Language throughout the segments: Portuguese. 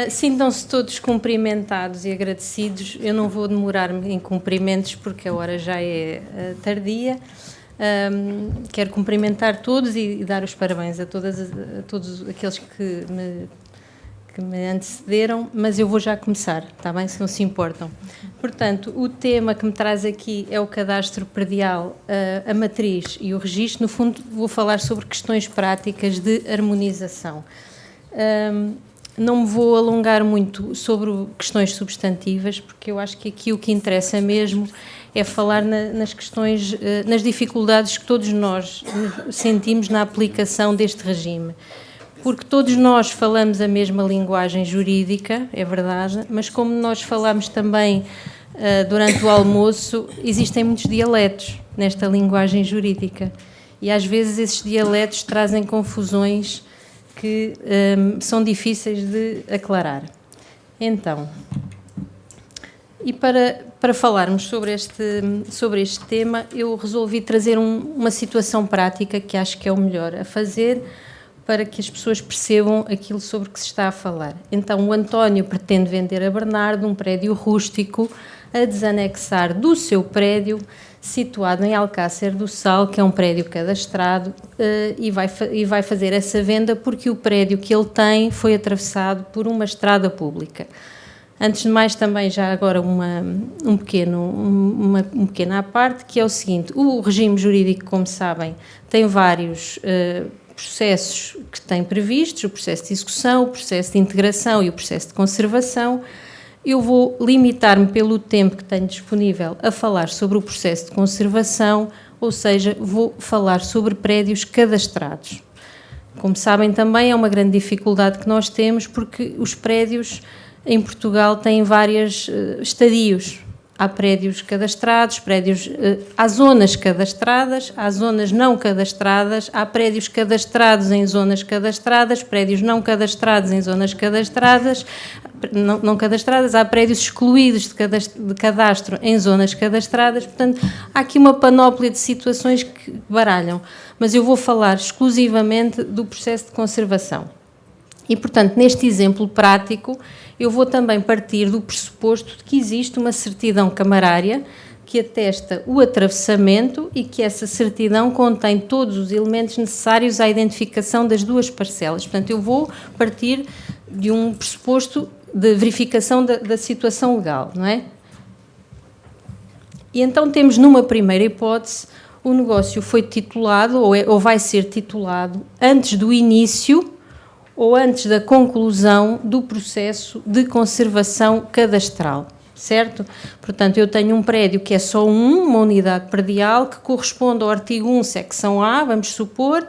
Sintam-se todos cumprimentados e agradecidos. Eu não vou demorar-me em cumprimentos porque a hora já é tardia. Quero cumprimentar todos e dar os parabéns a todos aqueles que me antecederam, mas eu vou já começar, está bem? Se não se importam. Portanto, o tema que me traz aqui é o cadastro predial, a matriz e o registro. No fundo, vou falar sobre questões práticas de harmonização. Não me vou alongar muito sobre questões substantivas, porque eu acho que aqui o que interessa mesmo é falar nas questões, nas dificuldades que todos nós sentimos na aplicação deste regime. Porque todos nós falamos a mesma linguagem jurídica, é verdade, mas como nós falamos também durante o almoço, existem muitos dialetos nesta linguagem jurídica. E às vezes esses dialetos trazem confusões que são difíceis de aclarar. Então, e para falarmos sobre este tema, eu resolvi trazer uma situação prática que acho que é o melhor a fazer para que as pessoas percebam aquilo sobre que se está a falar. Então, o António pretende vender a Bernardo um prédio rústico a desanexar do seu prédio, situado em Alcácer do Sal, que é um prédio cadastrado, e vai fazer essa venda porque o prédio que ele tem foi atravessado por uma estrada pública. Antes de mais, também já agora uma pequena à parte, que é o seguinte: o regime jurídico, como sabem, tem vários processos que tem previstos, o processo de execução, o processo de integração e o processo de conservação. Eu vou limitar-me pelo tempo que tenho disponível a falar sobre o processo de conservação, ou seja, vou falar sobre prédios cadastrados. Como sabem também é uma grande dificuldade que nós temos, porque os prédios em Portugal têm vários estadios. Há prédios cadastrados, há zonas cadastradas, há zonas não cadastradas, há prédios cadastrados em zonas cadastradas, prédios não cadastrados em zonas cadastradas, não cadastradas, há prédios excluídos de cadastro em zonas cadastradas. Portanto, há aqui uma panóplia de situações que baralham, mas eu vou falar exclusivamente do processo de conservação. E, portanto, neste exemplo prático, eu vou também partir do pressuposto de que existe uma certidão camarária que atesta o atravessamento e que essa certidão contém todos os elementos necessários à identificação das duas parcelas. Portanto, eu vou partir de um pressuposto de verificação da situação legal, não é? E então temos, numa primeira hipótese, o negócio foi titulado ou vai ser titulado antes do início ou antes da conclusão do processo de conservação cadastral, certo? Portanto, eu tenho um prédio que é só uma unidade predial, que corresponde ao artigo 1, secção A, vamos supor,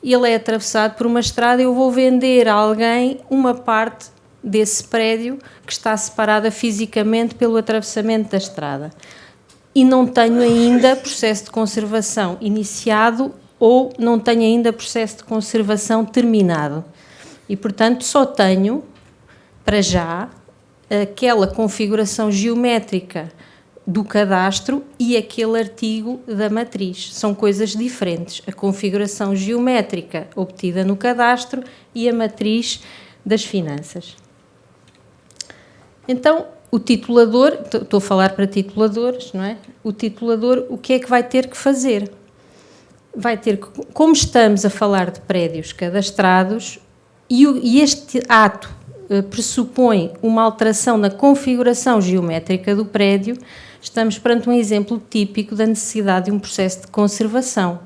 e ele é atravessado por uma estrada. Eu vou vender a alguém uma parte desse prédio que está separada fisicamente pelo atravessamento da estrada. E não tenho ainda processo de conservação iniciado ou não tenho ainda processo de conservação terminado. E, portanto, só tenho, para já, aquela configuração geométrica do cadastro e aquele artigo da matriz. São coisas diferentes. A configuração geométrica obtida no cadastro e a matriz das finanças. Então, o titulador, estou a falar para tituladores, não é? O titulador, o que é que vai ter que fazer? Vai ter que, como estamos a falar de prédios cadastrados, e este ato pressupõe uma alteração na configuração geométrica do prédio, estamos perante um exemplo típico da necessidade de um processo de conservação.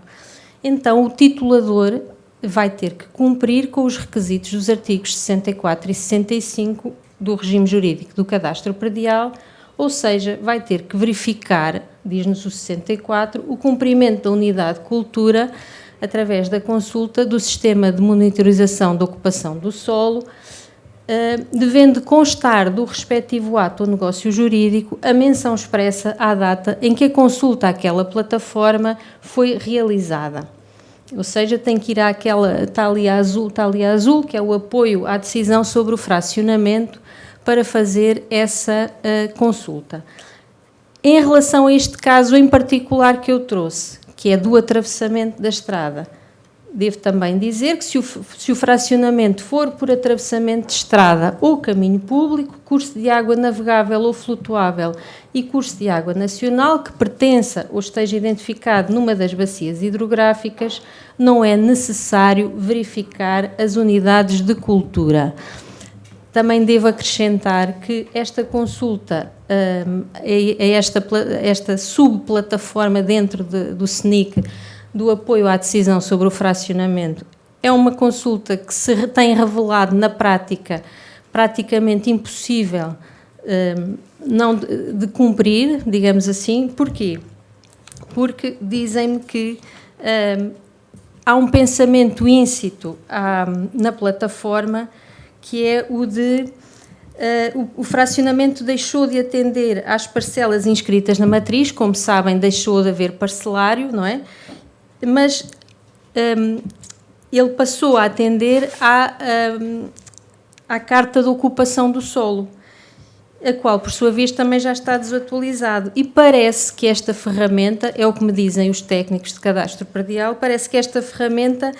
Então, o titulador vai ter que cumprir com os requisitos dos artigos 64 e 65 do regime jurídico do cadastro predial, ou seja, vai ter que verificar, diz-nos o 64, o cumprimento da unidade de cultura através da consulta do sistema de monitorização da ocupação do solo, devendo constar do respectivo ato ou negócio jurídico a menção expressa à data em que a consulta àquela plataforma foi realizada. Ou seja, tem que ir àquela, está ali a azul, que é o apoio à decisão sobre o fracionamento, para fazer essa consulta. Em relação a este caso em particular que eu trouxe, que é do atravessamento da estrada, devo também dizer que se o fracionamento for por atravessamento de estrada ou caminho público, curso de água navegável ou flutuável e curso de água nacional que pertença ou esteja identificado numa das bacias hidrográficas, não é necessário verificar as unidades de cultura. Também devo acrescentar que esta consulta esta subplataforma dentro do SNIC, do apoio à decisão sobre o fracionamento, é uma consulta que se tem revelado na prática praticamente impossível de cumprir, digamos assim. Porquê? Porque dizem-me que há um pensamento íncito na plataforma, que é o de o fracionamento deixou de atender às parcelas inscritas na matriz, como sabem, deixou de haver parcelário, não é? Mas ele passou a atender à carta de ocupação do solo, a qual, por sua vez, também já está desatualizado. E parece que esta ferramenta, é o que me dizem os técnicos de cadastro predial, parece que esta ferramenta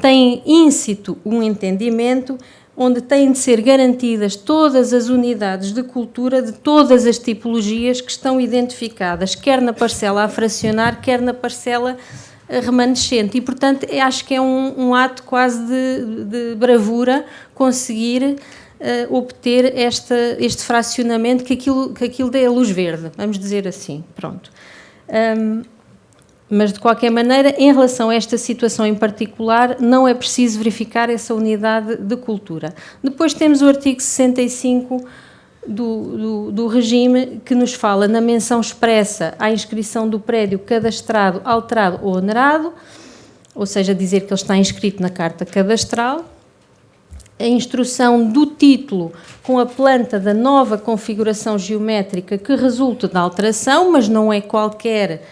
tem íncito um entendimento onde têm de ser garantidas todas as unidades de cultura de todas as tipologias que estão identificadas, quer na parcela a fracionar, quer na parcela remanescente. E, portanto, acho que é um ato quase de bravura conseguir obter este fracionamento, que aquilo dê a luz verde, vamos dizer assim, pronto. Mas, de qualquer maneira, em relação a esta situação em particular, não é preciso verificar essa unidade de cultura. Depois temos o artigo 65 do regime, que nos fala na menção expressa à inscrição do prédio cadastrado, alterado ou onerado, ou seja, dizer que ele está inscrito na carta cadastral, a instrução do título com a planta da nova configuração geométrica que resulta da alteração, mas não é qualquer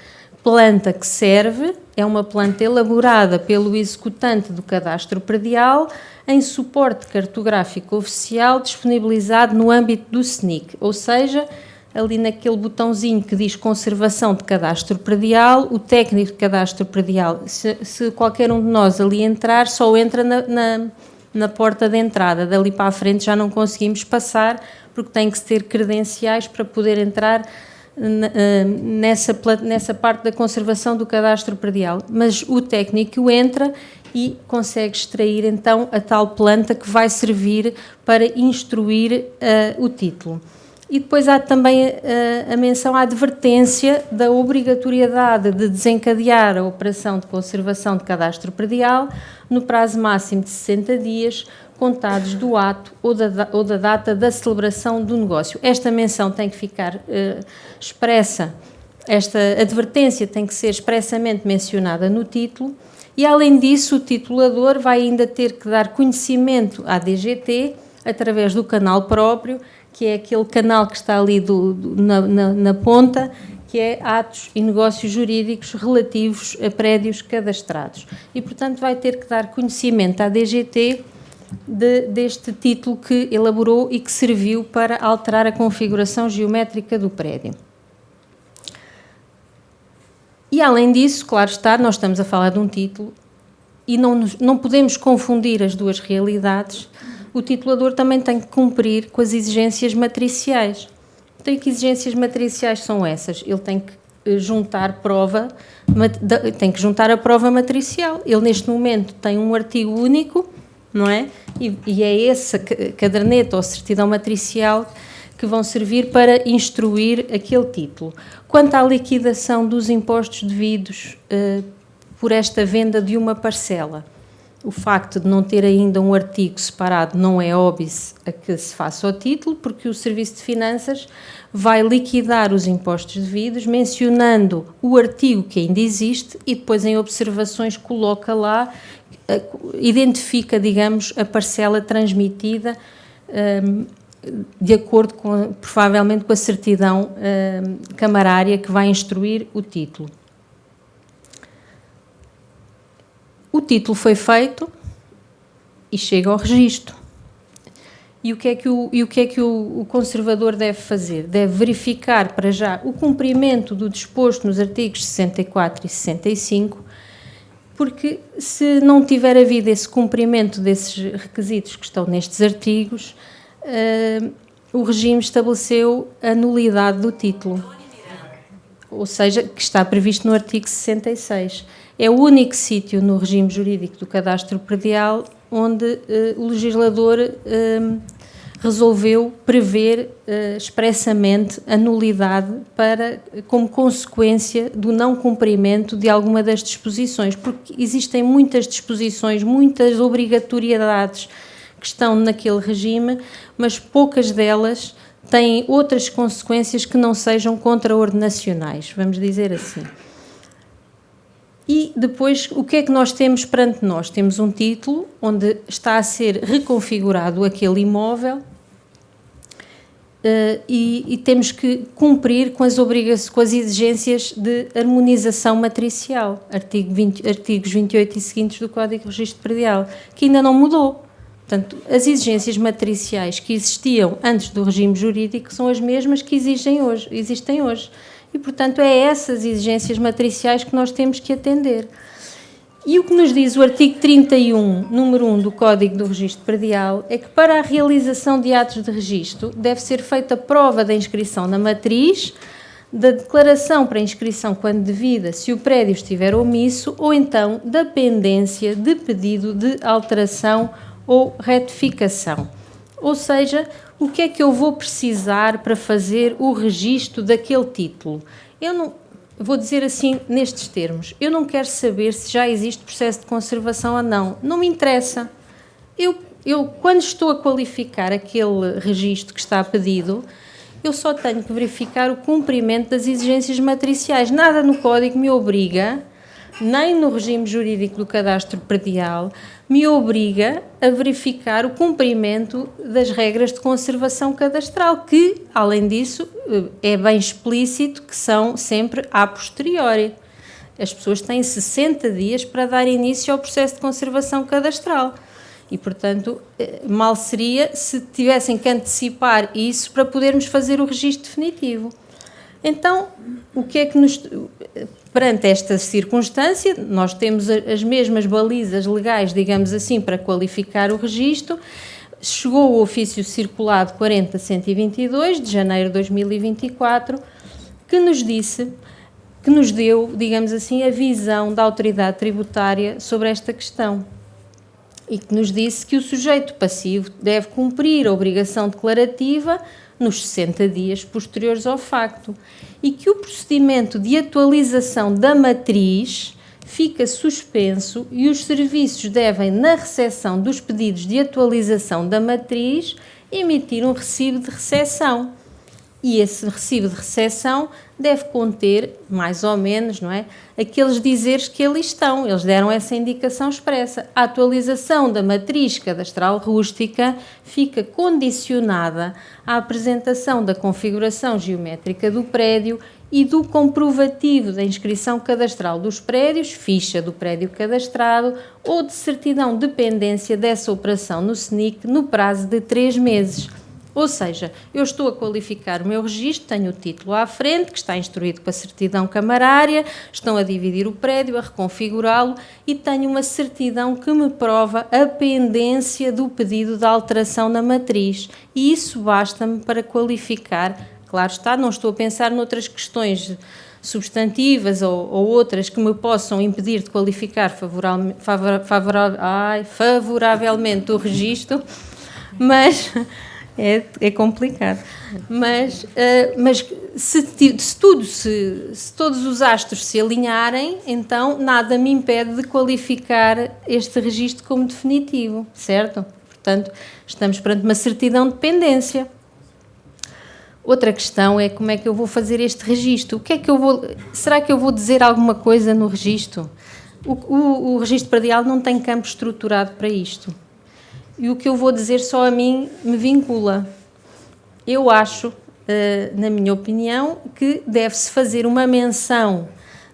planta que serve, é uma planta elaborada pelo executante do cadastro predial em suporte cartográfico oficial disponibilizado no âmbito do SNIC, ou seja, ali naquele botãozinho que diz conservação de cadastro predial, o técnico de cadastro predial, se qualquer um de nós ali entrar, só entra na porta de entrada, dali para a frente já não conseguimos passar, porque tem que ter credenciais para poder entrar nessa parte da conservação do cadastro predial, mas o técnico entra e consegue extrair então a tal planta que vai servir para instruir o título. E depois há também a menção à advertência da obrigatoriedade de desencadear a operação de conservação de cadastro predial no prazo máximo de 60 dias, contados do ato ou da data da celebração do negócio. Esta menção tem que ficar expressa, esta advertência tem que ser expressamente mencionada no título, e além disso o titulador vai ainda ter que dar conhecimento à DGT através do canal próprio, que é aquele canal que está ali na ponta, que é atos e negócios jurídicos relativos a prédios cadastrados. E, portanto, vai ter que dar conhecimento à DGT deste título que elaborou e que serviu para alterar a configuração geométrica do prédio. E, além disso, claro está, nós estamos a falar de um título e não podemos confundir as duas realidades. O titulador também tem que cumprir com as exigências matriciais. Então, que exigências matriciais são essas? Ele tem que juntar a prova matricial. Ele, neste momento, tem um artigo único, não é? E é essa caderneta ou certidão matricial que vão servir para instruir aquele título. Quanto à liquidação dos impostos devidos por esta venda de uma parcela, o facto de não ter ainda um artigo separado não é óbice a que se faça o título, porque o Serviço de Finanças vai liquidar os impostos devidos, mencionando o artigo que ainda existe e depois em observações coloca lá, identifica, digamos, a parcela transmitida de acordo com, provavelmente, com a certidão camarária que vai instruir o título. O título foi feito e chega ao registro. E o que é que o conservador deve fazer? Deve verificar para já o cumprimento do disposto nos artigos 64 e 65 porque se não tiver havido esse cumprimento desses requisitos que estão nestes artigos, o regime estabeleceu a nulidade do título, ou seja, que está previsto no artigo 66. É o único sítio no regime jurídico do cadastro predial onde o legislador resolveu prever expressamente a nulidade como consequência do não cumprimento de alguma das disposições, porque existem muitas disposições, muitas obrigatoriedades que estão naquele regime, mas poucas delas têm outras consequências que não sejam contraordenacionais, vamos dizer assim. E depois, o que é que nós temos perante nós? Temos um título onde está a ser reconfigurado aquele imóvel e temos que cumprir com as exigências de harmonização matricial, artigos 28 e seguintes do Código de Registro Predial, que ainda não mudou. Portanto, as matriciais que existiam antes do regime jurídico são as mesmas que existem hoje. E, portanto, é essas exigências matriciais que nós temos que atender. E o que nos diz o artigo 31, número 1 do Código do Registro Predial, é que para a realização de atos de registro deve ser feita prova da inscrição na matriz, da declaração para inscrição quando devida, se o prédio estiver omisso, ou então da pendência de pedido de alteração ou retificação. Ou seja, o que é que eu vou precisar para fazer o registro daquele título? Eu não vou dizer assim nestes termos, eu não quero saber se já existe processo de conservação ou não, não me interessa. Eu quando estou a qualificar aquele registro que está pedido, eu só tenho que verificar o cumprimento das exigências matriciais. Nada no Código me obriga, nem no regime jurídico do cadastro predial, me obriga a verificar o cumprimento das regras de conservação cadastral, que, além disso, é bem explícito que são sempre a posteriori. As pessoas têm 60 dias para dar início ao processo de conservação cadastral. E, portanto, mal seria se tivessem que antecipar isso para podermos fazer o registro definitivo. Então, o que é que perante esta circunstância, nós temos as mesmas balizas legais, digamos assim, para qualificar o registro. Chegou o ofício circulado 40.122, de janeiro de 2024, que nos deu, digamos assim, a visão da autoridade tributária sobre esta questão. E que nos disse que o sujeito passivo deve cumprir a obrigação declarativa nos 60 dias posteriores ao facto e que o procedimento de atualização da matriz fica suspenso e os serviços devem, na recepção dos pedidos de atualização da matriz, emitir um recibo de recepção. E esse recibo de recepção deve conter, mais ou menos, não é, aqueles dizeres que ali estão. Eles deram essa indicação expressa. A atualização da matriz cadastral rústica fica condicionada à apresentação da configuração geométrica do prédio e do comprovativo da inscrição cadastral dos prédios, ficha do prédio cadastrado ou de certidão de pendência dessa operação no SNIC no prazo de 3 meses. Ou seja, eu estou a qualificar o meu registro, tenho o título à frente, que está instruído com a certidão camarária, estão a dividir o prédio, a reconfigurá-lo e tenho uma certidão que me prova a pendência do pedido de alteração na matriz. E isso basta-me para qualificar, claro está, não estou a pensar noutras questões substantivas ou outras que me possam impedir de qualificar favoravelmente o registro, mas... É complicado, mas se todos os astros se alinharem, então nada me impede de qualificar este registro como definitivo, certo? Portanto, estamos perante uma certidão de pendência. Outra questão é como é que eu vou fazer este registro? Será que eu vou dizer alguma coisa no registro? O registro predial não tem campo estruturado para isto. E o que eu vou dizer só a mim me vincula. Eu acho, na minha opinião, que deve-se fazer uma menção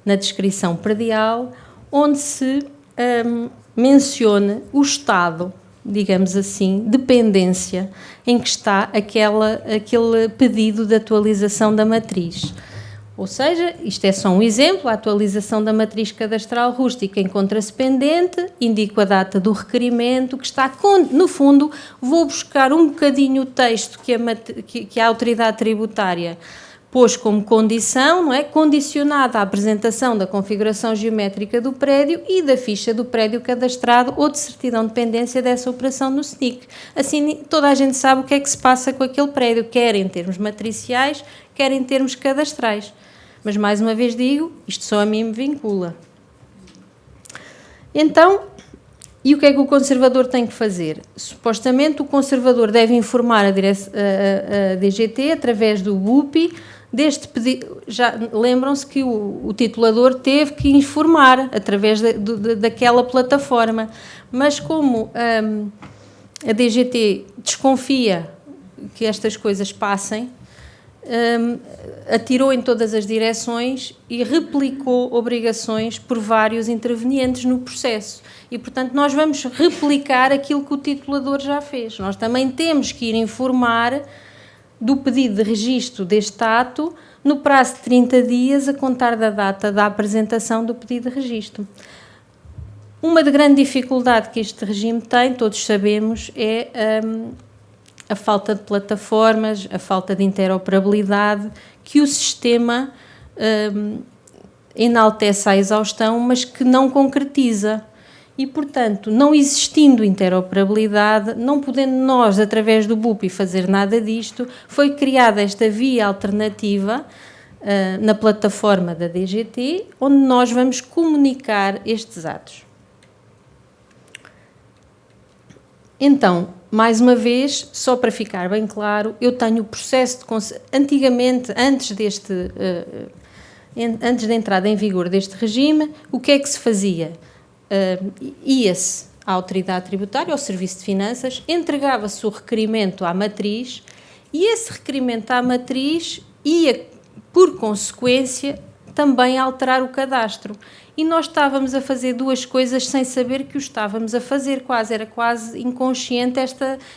na descrição predial onde se mencione o estado, digamos assim, de pendência em que está aquele pedido de atualização da matriz. Ou seja, isto é só um exemplo, a atualização da matriz cadastral rústica encontra-se pendente, indico a data do requerimento, que está, no fundo, vou buscar um bocadinho o texto que a autoridade tributária pôs como condição, não é? Condicionada à apresentação da configuração geométrica do prédio e da ficha do prédio cadastrado ou de certidão de pendência dessa operação no SNIC. Assim, toda a gente sabe o que é que se passa com aquele prédio, quer em termos matriciais, quer em termos cadastrais. Mas, mais uma vez digo, isto só a mim me vincula. Então, e o que é que o conservador tem que fazer? Supostamente, o conservador deve informar a DGT através do BUPI deste pedido. Já lembram-se que o titulador teve que informar através daquela plataforma, mas como a DGT desconfia que estas coisas passem, atirou em todas as direções e replicou obrigações por vários intervenientes no processo. E, portanto, nós vamos replicar aquilo que o titulador já fez. Nós também temos que ir informar do pedido de registro deste ato no prazo de 30 dias a contar da data da apresentação do pedido de registro. Uma de grande dificuldade que este regime tem, todos sabemos, é a falta de plataformas, a falta de interoperabilidade que o sistema enaltece à exaustão, mas que não concretiza. E, portanto, não existindo interoperabilidade, não podendo nós, através do BUPI, fazer nada disto, foi criada esta via alternativa na plataforma da DGT, onde nós vamos comunicar estes atos. Então, mais uma vez, só para ficar bem claro, eu tenho o processo de... Antigamente, antes da entrada em vigor deste regime, o que é que se fazia? Ia-se à autoridade tributária, ao Serviço de Finanças, entregava-se o requerimento à matriz e esse requerimento à matriz ia, por consequência, também alterar o cadastro. E nós estávamos a fazer duas coisas sem saber que o estávamos a fazer, era quase inconsciente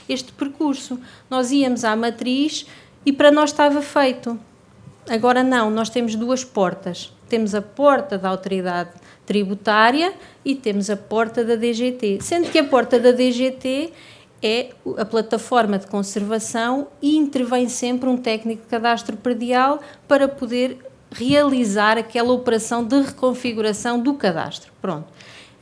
este percurso. Nós íamos à matriz e para nós estava feito. Agora não, nós temos duas portas. Temos a porta da autoridade tributária e temos a porta da DGT, sendo que a porta da DGT é a plataforma de conservação e intervém sempre um técnico de cadastro predial para poder realizar aquela operação de reconfiguração do cadastro. Pronto.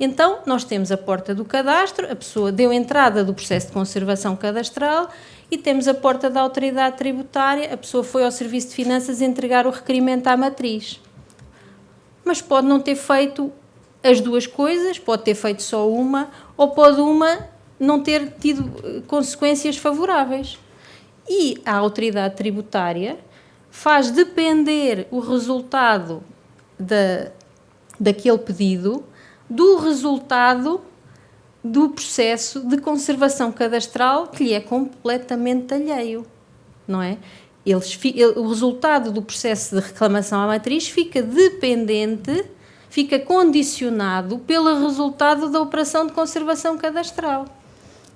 Então, nós temos a porta do cadastro, a pessoa deu entrada do processo de conservação cadastral e temos a porta da autoridade tributária, a pessoa foi ao Serviço de Finanças entregar o requerimento à matriz. Mas pode não ter feito as duas coisas, pode ter feito só uma, ou pode uma não ter tido consequências favoráveis. E a autoridade tributária faz depender o resultado daquele pedido do resultado do processo de conservação cadastral que lhe é completamente alheio, não é? O resultado do processo de reclamação à matriz fica dependente, fica condicionado pelo resultado da operação de conservação cadastral.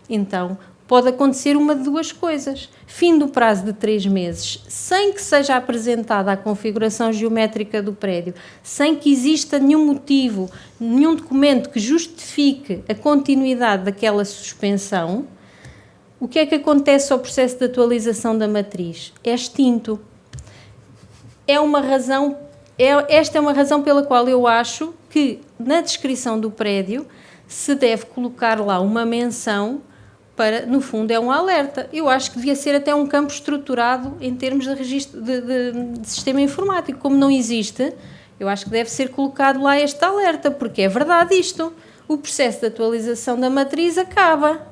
Então, pode acontecer uma de duas coisas. Fim do prazo de 3 meses, sem que seja apresentada a configuração geométrica do prédio, sem que exista nenhum motivo, nenhum documento que justifique a continuidade daquela suspensão. O que é que acontece ao processo de atualização da matriz? É extinto. Esta é uma razão pela qual eu acho que na descrição do prédio se deve colocar lá uma menção para, no fundo, é um alerta. Eu acho que devia ser até um campo estruturado em termos de registro de sistema informático. Como não existe, eu acho que deve ser colocado lá este alerta, porque é verdade isto. O processo de atualização da matriz acaba.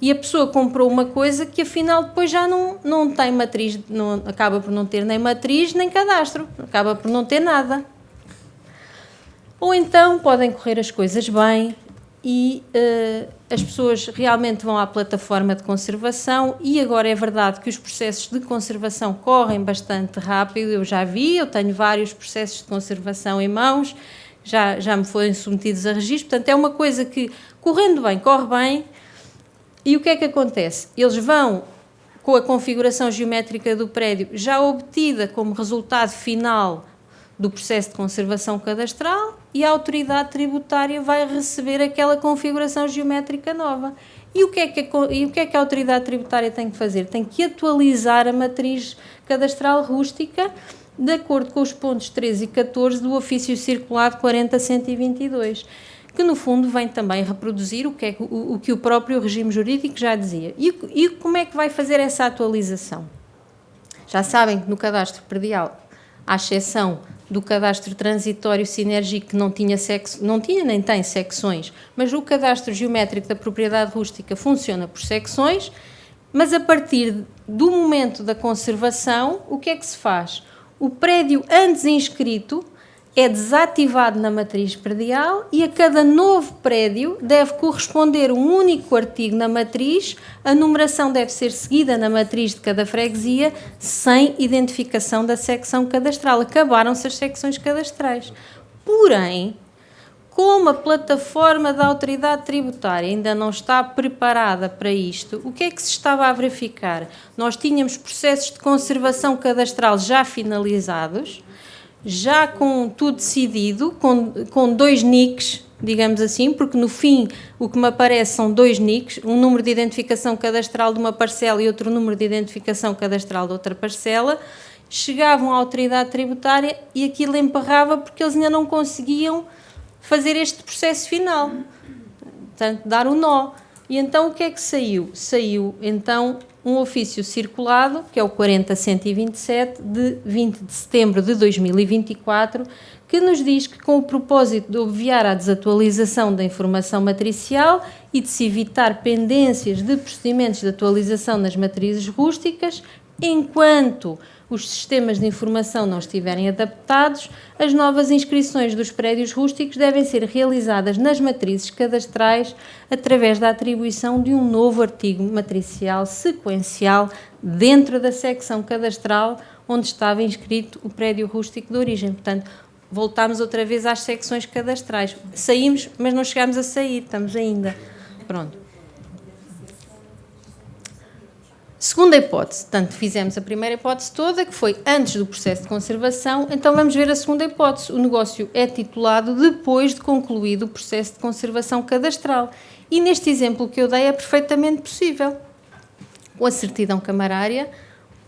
E a pessoa comprou uma coisa que afinal depois já não tem matriz, acaba por não ter nem matriz nem cadastro, acaba por não ter nada. Ou então podem correr as coisas bem e as pessoas realmente vão à plataforma de conservação e agora é verdade que os processos de conservação correm bastante rápido, eu tenho vários processos de conservação em mãos, já me foram submetidos a registro, portanto é uma coisa que correndo bem, corre bem. E o que é que acontece? Eles vão com a configuração geométrica do prédio já obtida como resultado final do processo de conservação cadastral e a autoridade tributária vai receber aquela configuração geométrica nova. E o que é que a autoridade tributária tem que fazer? Tem que atualizar a matriz cadastral rústica de acordo com os pontos 13 e 14 do ofício circular 40.122, que no fundo vem também reproduzir o que o próprio regime jurídico já dizia. E como é que vai fazer essa atualização? Já sabem que no cadastro predial, à exceção do cadastro transitório sinérgico que não tinha nem tem secções, mas o cadastro geométrico da propriedade rústica funciona por secções, mas a partir do momento da conservação, o que é que se faz? O prédio antes inscrito é desativado na matriz predial e a cada novo prédio deve corresponder um único artigo na matriz, a numeração deve ser seguida na matriz de cada freguesia, sem identificação da secção cadastral. Acabaram-se as secções cadastrais. Porém, como a plataforma da autoridade tributária ainda não está preparada para isto, o que é que se estava a verificar? Nós tínhamos processos de conservação cadastral já finalizados, já com tudo decidido, com 2 NICs, digamos assim, porque no fim o que me aparece são 2 NICs, um número de identificação cadastral de uma parcela e outro número de identificação cadastral de outra parcela, chegavam à autoridade tributária e aquilo emperrava porque eles ainda não conseguiam fazer este processo final, portanto, dar o nó. E então o que é que saiu? Saiu então um ofício circulado, que é o 40.127, de 20 de setembro de 2024, que nos diz que, com o propósito de obviar a desatualização da informação matricial e de se evitar pendências de procedimentos de atualização nas matrizes rústicas, enquanto os sistemas de informação não estiverem adaptados, as novas inscrições dos prédios rústicos devem ser realizadas nas matrizes cadastrais através da atribuição de um novo artigo matricial sequencial dentro da secção cadastral onde estava inscrito o prédio rústico de origem. Portanto, voltámos outra vez às secções cadastrais. Saímos, mas não chegámos a sair, estamos ainda. Pronto. Segunda hipótese, portanto, fizemos a primeira hipótese toda, que foi antes do processo de conservação, então vamos ver a segunda hipótese. O negócio é titulado depois de concluído o processo de conservação cadastral. E neste exemplo que eu dei é perfeitamente possível. Com a certidão camarária,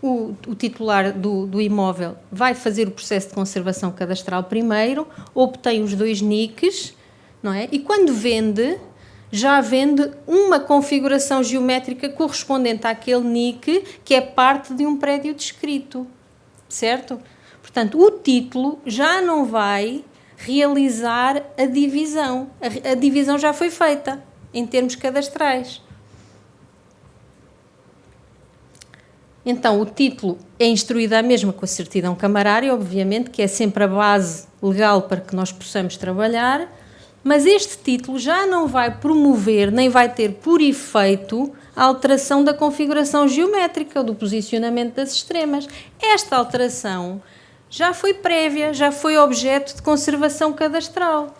o titular do imóvel vai fazer o processo de conservação cadastral primeiro, obtém os 2 NICs, não é? E quando vende, já vende uma configuração geométrica correspondente àquele NIC que é parte de um prédio descrito, certo? Portanto, o título já não vai realizar a divisão. A divisão já foi feita em termos cadastrais. Então, o título é instruído à mesma com a certidão camarária, obviamente, que é sempre a base legal para que nós possamos trabalhar, mas este título já não vai promover, nem vai ter por efeito a alteração da configuração geométrica ou do posicionamento das extremas. Esta alteração já foi prévia, já foi objeto de conservação cadastral.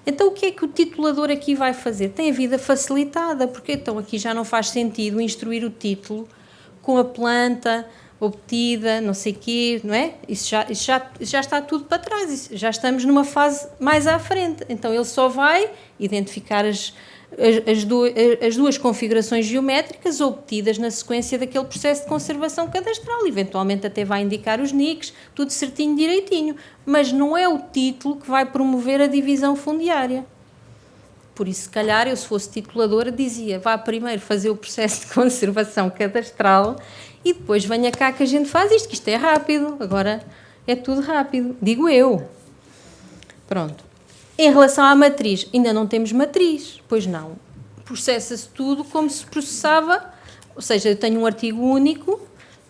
Então, o que é que o titulador aqui vai fazer? Tem a vida facilitada, porque então aqui já não faz sentido instruir o título com a planta obtida, não sei o quê, não é? Isso já está tudo para trás, já estamos numa fase mais à frente. Então, ele só vai identificar as duas configurações geométricas obtidas na sequência daquele processo de conservação cadastral. Eventualmente até vai indicar os NICs, tudo certinho, direitinho. Mas não é o título que vai promover a divisão fundiária. Por isso, se calhar, eu se fosse tituladora, dizia, vá primeiro fazer o processo de conservação cadastral e depois venha cá que a gente faz isto, que isto é rápido, agora é tudo rápido, digo eu. Pronto. Em relação à matriz, ainda não temos matriz, pois não. Processa-se tudo como se processava, ou seja, eu tenho um artigo único,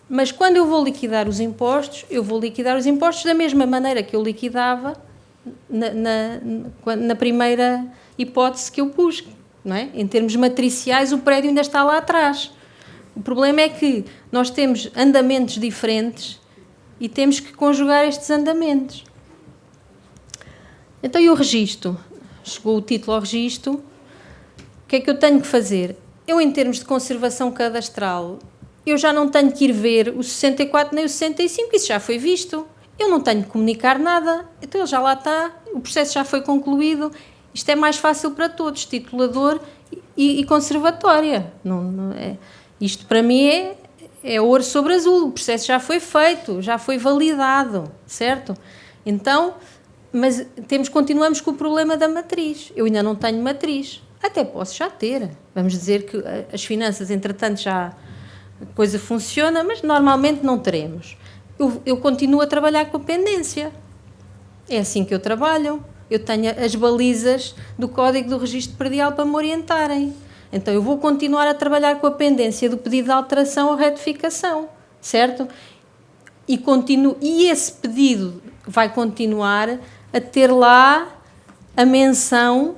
mas quando eu vou liquidar os impostos, eu vou liquidar os impostos da mesma maneira que eu liquidava na primeira hipótese que eu pus, não é? Em termos matriciais, o prédio ainda está lá atrás. O problema é que nós temos andamentos diferentes e temos que conjugar estes andamentos. Então, e o registro? Chegou o título ao registro. O que é que eu tenho que fazer? Eu, em termos de conservação cadastral, eu já não tenho que ir ver o 64 nem o 65, isso já foi visto. Eu não tenho que comunicar nada, então ele já lá está, o processo já foi concluído, isto é mais fácil para todos, titulador e conservatória. Isto para mim é ouro sobre azul, o processo já foi feito, já foi validado, certo? Então, mas continuamos com o problema da matriz. Eu ainda não tenho matriz, até posso já ter. Vamos dizer que as finanças, entretanto, já a coisa funciona, mas normalmente não teremos. Eu continuo a trabalhar com a pendência. É assim que eu trabalho. Eu tenho as balizas do Código do Registro Predial para me orientarem. Então, eu vou continuar a trabalhar com a pendência do pedido de alteração ou retificação, certo? E esse pedido vai continuar a ter lá a menção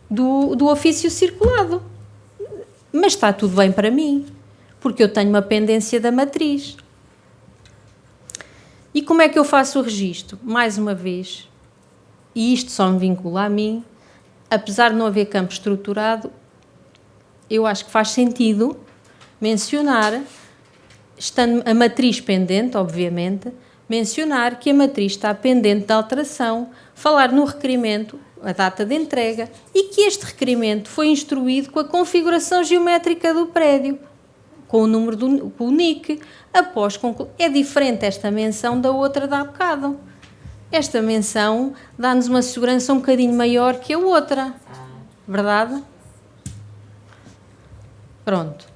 do ofício circulado. Mas está tudo bem para mim, porque eu tenho uma pendência da matriz. E como é que eu faço o registro? Mais uma vez, e isto só me vincula a mim, apesar de não haver campo estruturado, eu acho que faz sentido mencionar, estando a matriz pendente, obviamente, mencionar que a matriz está pendente de alteração, falar no requerimento, a data de entrega, e que este requerimento foi instruído com a configuração geométrica do prédio, com o número com o NIC, após concluir. É diferente esta menção da outra de há bocado. Esta menção dá-nos uma segurança um bocadinho maior que a outra. Verdade? Pronto.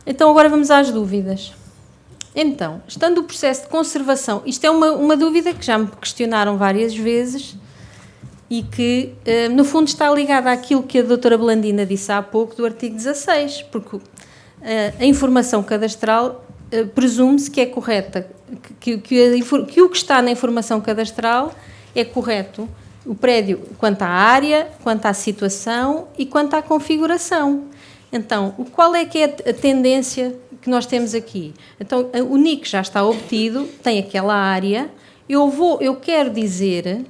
Então agora vamos às dúvidas. Então, estando o processo de conservação, isto é uma dúvida que já me questionaram várias vezes e que, no fundo, está ligada àquilo que a doutora Blandina disse há pouco do artigo 16, porque a informação cadastral presume-se que é correta, que o que está na informação cadastral é correto, o prédio quanto à área, quanto à situação e quanto à configuração. Então, qual é que é a tendência que nós temos aqui? Então, o NIC já está obtido, tem aquela área, eu quero dizer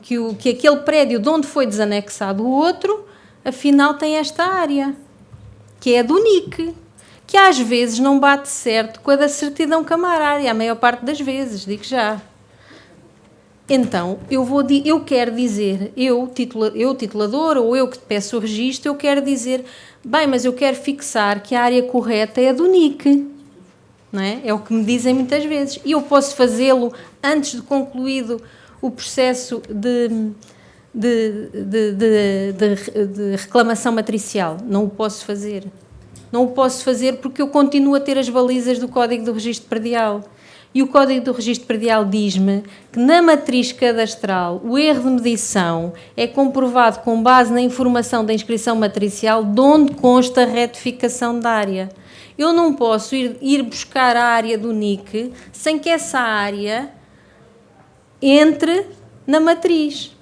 que aquele prédio de onde foi desanexado o outro, afinal tem esta área, que é do NIC, que às vezes não bate certo com a da certidão camarária, a maior parte das vezes, digo já. Então, eu quero dizer, eu titulador, ou eu que peço o registro, eu quero dizer, bem, mas eu quero fixar que a área correta é a do NIC, não é? É o que me dizem muitas vezes. E eu posso fazê-lo antes de concluído o processo de reclamação matricial. Não o posso fazer. Não o posso fazer porque eu continuo a ter as balizas do Código do Registro Predial. E o Código do Registro Predial diz-me que na matriz cadastral o erro de medição é comprovado com base na informação da inscrição matricial de onde consta a retificação da área. Eu não posso ir buscar a área do NIC sem que essa área entre na matriz.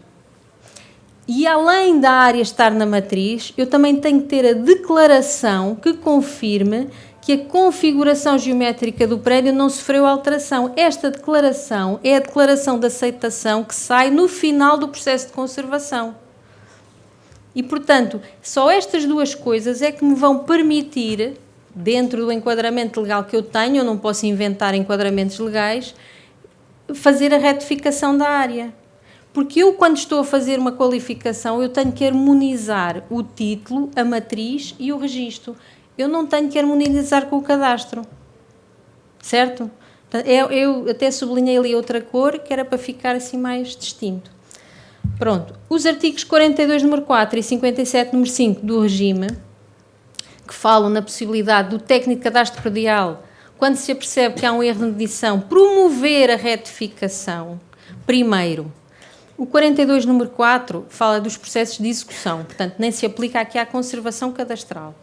E além da área estar na matriz, eu também tenho que ter a declaração que confirme que a configuração geométrica do prédio não sofreu alteração. Esta declaração é a declaração de aceitação que sai no final do processo de conservação. E, portanto, só estas duas coisas é que me vão permitir, dentro do enquadramento legal que eu tenho, eu não posso inventar enquadramentos legais, fazer a retificação da área. Porque eu, quando estou a fazer uma qualificação, eu tenho que harmonizar o título, a matriz e o registro. Eu não tenho que harmonizar com o cadastro, certo? Eu até sublinhei ali outra cor, que era para ficar assim mais distinto. Pronto, os artigos 42, número 4 e 57, número 5 do regime, que falam na possibilidade do técnico de cadastro predial, quando se apercebe que há um erro de medição, promover a retificação. Primeiro, o 42, número 4, fala dos processos de execução, portanto, nem se aplica aqui à conservação cadastral.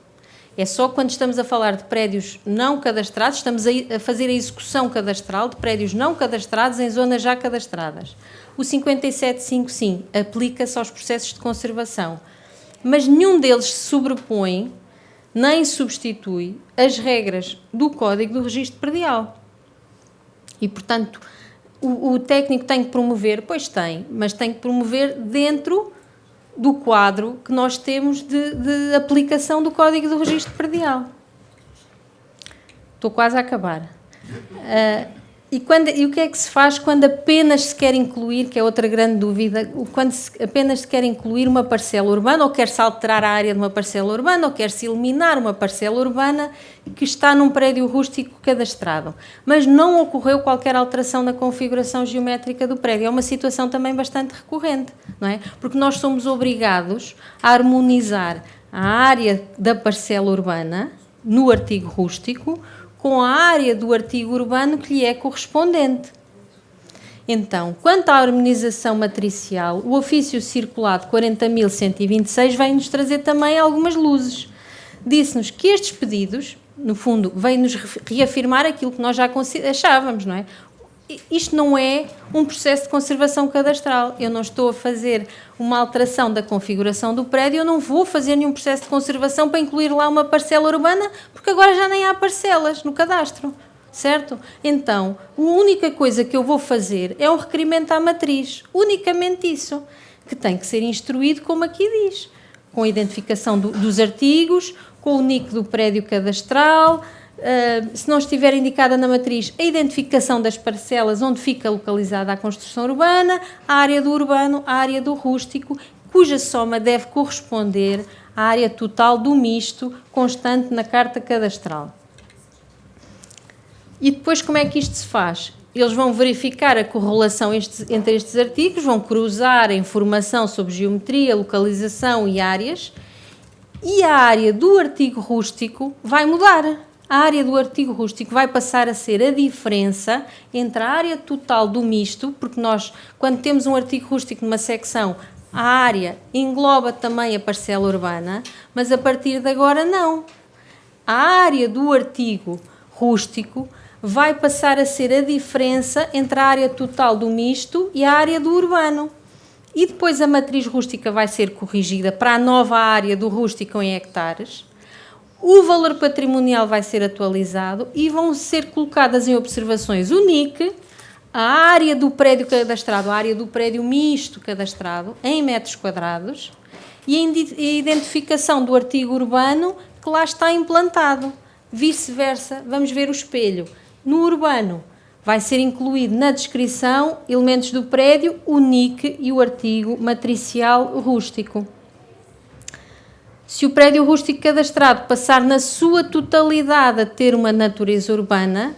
É só quando estamos a falar de prédios não cadastrados, estamos a fazer a execução cadastral de prédios não cadastrados em zonas já cadastradas. O 57.5, sim, aplica-se aos processos de conservação, mas nenhum deles se sobrepõe nem substitui as regras do Código do Registro Predial. E, portanto, o técnico tem que promover, pois tem, mas tem que promover dentro do quadro que nós temos de aplicação do Código do Registro Predial. Estou quase a acabar. E o que é que se faz quando apenas se quer incluir, que é outra grande dúvida, quando apenas se quer incluir uma parcela urbana, ou quer-se alterar a área de uma parcela urbana, ou quer-se eliminar uma parcela urbana que está num prédio rústico cadastrado, mas não ocorreu qualquer alteração na configuração geométrica do prédio. É uma situação também bastante recorrente, não é? Porque nós somos obrigados a harmonizar a área da parcela urbana no artigo rústico com a área do artigo urbano que lhe é correspondente. Então, quanto à harmonização matricial, o ofício circulado 40.126 vem-nos trazer também algumas luzes. Disse-nos que estes pedidos, no fundo, vêm-nos reafirmar aquilo que nós já achávamos, não é? Isto não é um processo de conservação cadastral. Eu não estou a fazer uma alteração da configuração do prédio, eu não vou fazer nenhum processo de conservação para incluir lá uma parcela urbana, porque agora já nem há parcelas no cadastro, certo? Então, a única coisa que eu vou fazer é um requerimento à matriz, unicamente isso, que tem que ser instruído como aqui diz, com a identificação dos artigos, com o NIC do prédio cadastral, se não estiver indicada na matriz, a identificação das parcelas onde fica localizada a construção urbana, a área do urbano, a área do rústico, cuja soma deve corresponder à área total do misto constante na carta cadastral. E depois como é que isto se faz? Eles vão verificar a correlação entre estes artigos, vão cruzar a informação sobre geometria, localização e áreas, e a área do artigo rústico vai mudar. A área do artigo rústico vai passar a ser a diferença entre a área total do misto, porque nós, quando temos um artigo rústico numa secção, a área engloba também a parcela urbana, mas a partir de agora não. A área do artigo rústico vai passar a ser a diferença entre a área total do misto e a área do urbano. E depois a matriz rústica vai ser corrigida para a nova área do rústico em hectares. O valor patrimonial vai ser atualizado e vão ser colocadas em observações o NIC, a área do prédio cadastrado, a área do prédio misto cadastrado, em metros quadrados, e a identificação do artigo urbano que lá está implantado. Vice-versa, vamos ver o espelho. No urbano, vai ser incluído na descrição elementos do prédio, o NIC e o artigo matricial rústico. Se o prédio rústico cadastrado passar na sua totalidade a ter uma natureza urbana,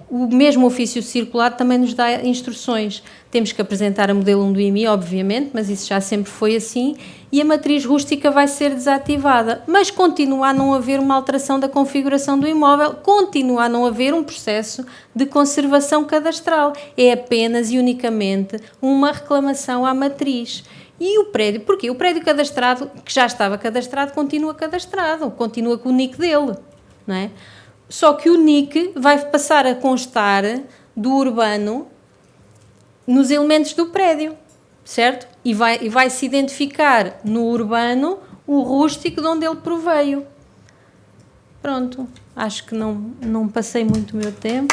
o mesmo ofício circular também nos dá instruções. Temos que apresentar a modelo 1 do IMI, obviamente, mas isso já sempre foi assim, e a matriz rústica vai ser desativada. Mas continua a não haver uma alteração da configuração do imóvel, continua a não haver um processo de conservação cadastral. É apenas e unicamente uma reclamação à matriz. E o prédio, porquê? O prédio cadastrado, que já estava cadastrado, continua com o NIC dele, não é? Só que o NIC vai passar a constar do urbano nos elementos do prédio, certo? E vai-se identificar no urbano o rústico de onde ele proveio. Pronto, acho que não passei muito o meu tempo.